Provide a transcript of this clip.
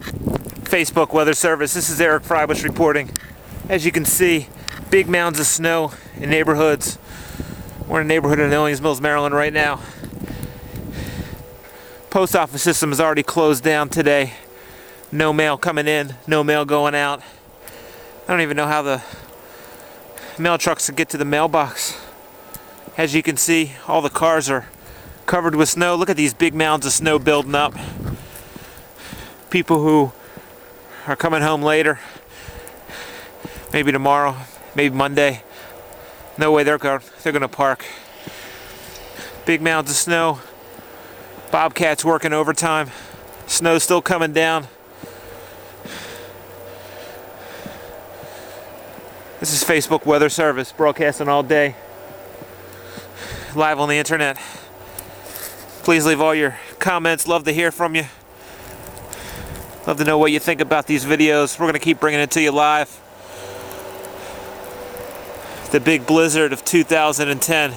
Facebook Weather Service. This is Eric Fribush reporting. As you can see, big mounds of snow in neighborhoods. We're in a neighborhood in Owings Mills, Maryland right now. Post office system is already closed down today. No mail coming in, no mail going out. I don't even know how the mail trucks get to the mailbox. As you can see, all the cars are covered with snow. Look at these big mounds of snow building up. People who are coming home later, maybe tomorrow, maybe Monday, no way they're gonna park. Big mounds of snow. Bobcats working overtime. Snow's still coming down. This is Facebook Weather Service, broadcasting all day, live on the internet. Please leave all your comments. Love to hear from you. Love to know what you think about these videos. We're going to keep bringing it to you live. The big blizzard of 2010.